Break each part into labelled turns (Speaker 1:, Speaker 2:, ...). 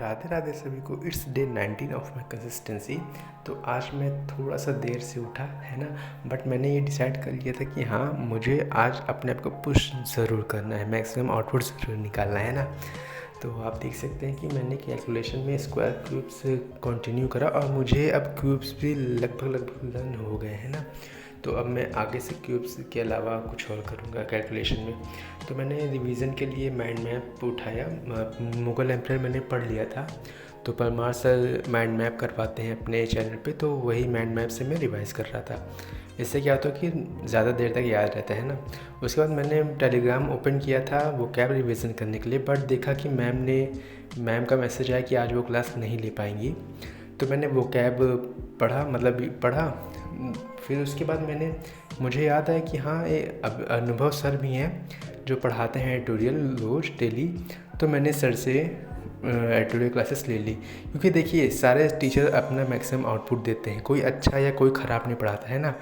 Speaker 1: राधे राधे सभी को। It's day 19 of my consistency. तो आज मैं थोड़ा सा देर से उठा है ना, बट मैंने ये डिसाइड कर लिया था कि हाँ, मुझे आज अपने आप को पुश ज़रूर करना है, मैक्सिमम आउटपुट ज़रूर निकालना है ना। तो आप देख सकते हैं कि मैंने कैलकुलेशन में स्क्वायर क्यूब्स कंटिन्यू करा और मुझे अब क्यूब्स भी लगभग लर्न हो गए हैं ना। तो अब मैं आगे से क्यूब्स के अलावा कुछ और करूँगा कैलकुलेशन में। तो मैंने रिवीजन के लिए माइंड मैप उठाया। मुग़ल एम्पायर मैंने पढ़ लिया था, तो परमार सर माइंड मैप करवाते हैं अपने चैनल पे, तो वही माइंड मैप से मैं रिवाइज़ कर रहा था। इससे क्या होता है कि ज़्यादा देर तक याद रहता है ना। उसके बाद मैंने टेलीग्राम ओपन किया था वो कैब रिवीजन करने के लिए, बट देखा कि मैम का मैसेज आया कि आज वो क्लास नहीं ले पाएंगी। तो मैंने वो कैब पढ़ा। फिर उसके बाद मुझे याद आया कि हाँ, अब अनुभव सर भी हैं जो पढ़ाते हैं एडिटोरियल रोज़ डेली। तो मैंने सर से एडिटोरियल क्लासेस ले ली, क्योंकि देखिए सारे टीचर अपना मैक्सिमम आउटपुट देते हैं, कोई अच्छा या कोई ख़राब नहीं पढ़ाता है ना।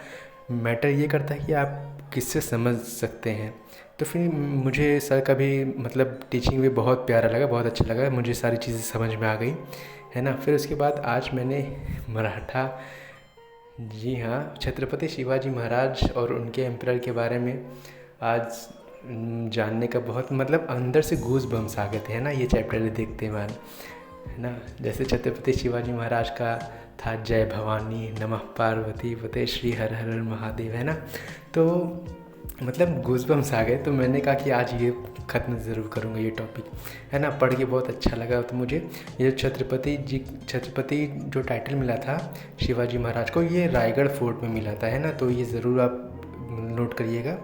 Speaker 1: मैटर ये करता है कि आप किससे समझ सकते हैं। तो फिर मुझे सर का भी टीचिंग भी बहुत प्यारा लगा, बहुत अच्छा लगा, मुझे सारी चीज़ें समझ में आ गई है ना। फिर उसके बाद आज मैंने मराठा, जी हाँ, छत्रपति शिवाजी महाराज और उनके एम्परर के बारे में आज जानने का बहुत अंदर से गूज़ बम्स आ गए थे है ना, ये चैप्टर देखते हैं है ना। जैसे छत्रपति शिवाजी महाराज का था जय भवानी नमः पार्वती पते श्री हर हर महादेव है ना। तो गूज़ बम्स आ गए। तो मैंने कहा कि आज ये ख़त्म ज़रूर करूँगा ये टॉपिक है ना। पढ़ के बहुत अच्छा लगा। तो मुझे ये छत्रपति जो टाइटल मिला था शिवाजी महाराज को, ये रायगढ़ फोर्ट में मिला था है ना। तो ये ज़रूर आप नोट करिएगा।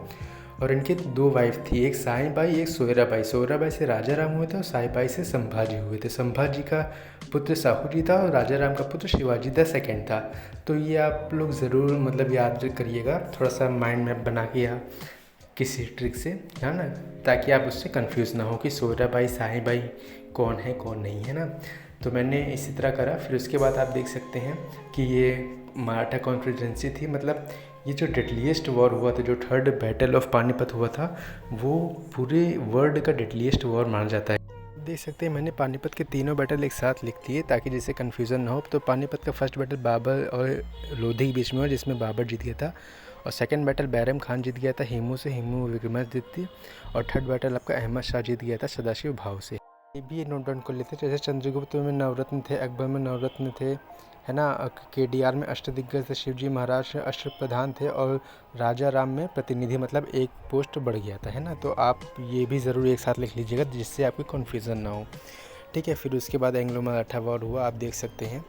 Speaker 1: और इनके 2 वाइफ थी, एक साई बाई, एक सोयराबाई। सोयराबाई से राजा राम हुए थे और साई बाई से संभाजी हुए थे। संभाजी का पुत्र साहू जी था और राजा राम का पुत्र शिवाजी द सेकंड था। तो ये आप लोग ज़रूर याद करिएगा, थोड़ा सा माइंड मैप बना के या किसी ट्रिक से है ना, ताकि आप उससे कंफ्यूज ना हो कि सोयराबाई साई बाई कौन है कौन नहीं है ना। तो मैंने इसी तरह करा। फिर उसके बाद आप देख सकते हैं कि ये मराठा कॉन्फिडेंसी थी, ये जो डेडलीस्ट वॉर हुआ था, जो थर्ड बैटल ऑफ पानीपत हुआ था, वो पूरे वर्ल्ड का डेडलीस्ट वॉर माना जाता है। देख सकते हैं मैंने पानीपत के तीनों बैटल एक साथ लिख दिए ताकि जिससे कन्फ्यूज़न ना हो। तो पानीपत का फर्स्ट बैटल बाबर और लोधी के बीच में हुआ, जिसमें बाबर जीत गया था। और सेकंड बैटल बैरम खान जीत गया था हेमू से, हेमू विक्रमादित्य जीत थी। और थर्ड बैटल आपका अहमद शाह जीत गया था सदाशिव भाव से। ये भी नोट डाउन कर लेते, जैसे चंद्रगुप्त में नवरत्न थे, अकबर में नवरत्न थे है ना, KDR में अष्टदिग्गज थे, शिवजी महाराज अष्टप्रधान थे, और राजा राम में प्रतिनिधि एक पोस्ट बढ़ गया था है ना। तो आप ये भी ज़रूर एक साथ लिख लीजिएगा जिससे आपकी कन्फ्यूज़न ना हो, ठीक है। फिर उसके बाद एंग्लो मराठा वॉर हुआ, आप देख सकते हैं।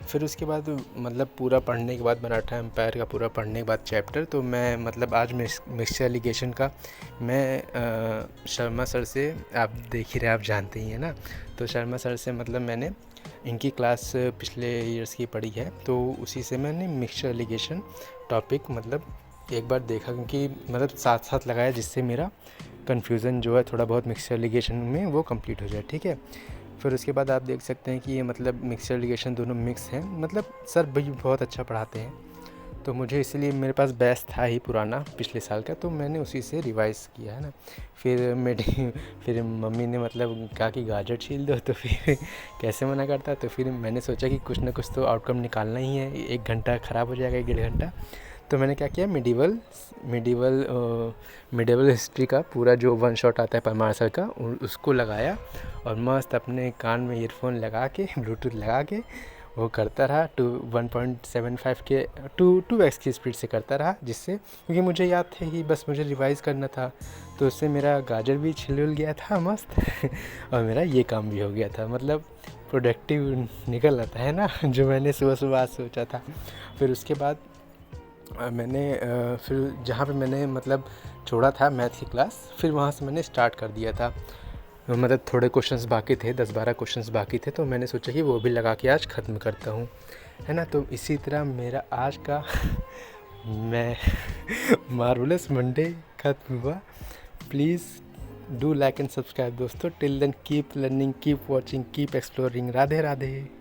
Speaker 1: फिर उसके बाद पूरा पढ़ने के बाद, मराठा एम्पायर का पूरा पढ़ने के बाद चैप्टर, तो मैं आज मिक्सचर एलिगेशन का मैं शर्मा सर से, आप देख ही रहे, आप जानते ही हैं ना। तो शर्मा सर से मैंने इनकी क्लास पिछले ईयर्स की पढ़ी है, तो उसी से मैंने मिक्सचर एलिगेशन टॉपिक एक बार देखा, क्योंकि साथ साथ लगाया, जिससे मेरा कन्फ्यूज़न जो है थोड़ा बहुत मिक्सचर एलिगेशन में वो कंप्लीट हो जाए, ठीक है। फिर उसके बाद आप देख सकते हैं कि ये मिक्सचर एलिगेशन दोनों मिक्स हैं, सर भी बहुत अच्छा पढ़ाते हैं। तो मुझे इसलिए, मेरे पास बैच था ही पुराना पिछले साल का, तो मैंने उसी से रिवाइज़ किया है ना। फिर मम्मी ने कहा कि गाजर छील दो, तो फिर कैसे मना करता। तो फिर मैंने सोचा कि कुछ ना कुछ तो आउटकम निकालना ही है, 1 घंटा ख़राब हो जाएगा, 1.5 घंटा। तो मैंने क्या किया, मिडिवल हिस्ट्री का पूरा जो वन शॉट आता है परमार सर का, उसको लगाया और मस्त अपने कान में ईयरफोन लगा के, ब्लूटूथ लगा के वो करता रहा। 1.75 के 2x की स्पीड से करता रहा, जिससे, क्योंकि मुझे याद थे कि बस मुझे रिवाइज़ करना था। तो उससे मेरा गाजर भी छिल गया था मस्त और मेरा ये काम भी हो गया था, प्रोडक्टिव निकल आता है ना, जो मैंने सुबह आज सोचा था। फिर उसके बाद फिर जहाँ पे मैंने छोड़ा था मैथ की क्लास, फिर वहाँ से मैंने स्टार्ट कर दिया था। थोड़े क्वेश्चंस बाकी थे, 10-12 क्वेश्चंस बाकी थे, तो मैंने सोचा कि वो भी लगा के आज ख़त्म करता हूँ है ना। तो इसी तरह मेरा आज का मैं मार्वलस मंडे ख़त्म हुआ। Please do like and subscribe दोस्तों। Till then keep learning, keep watching, keep exploring. Radhe Radhe.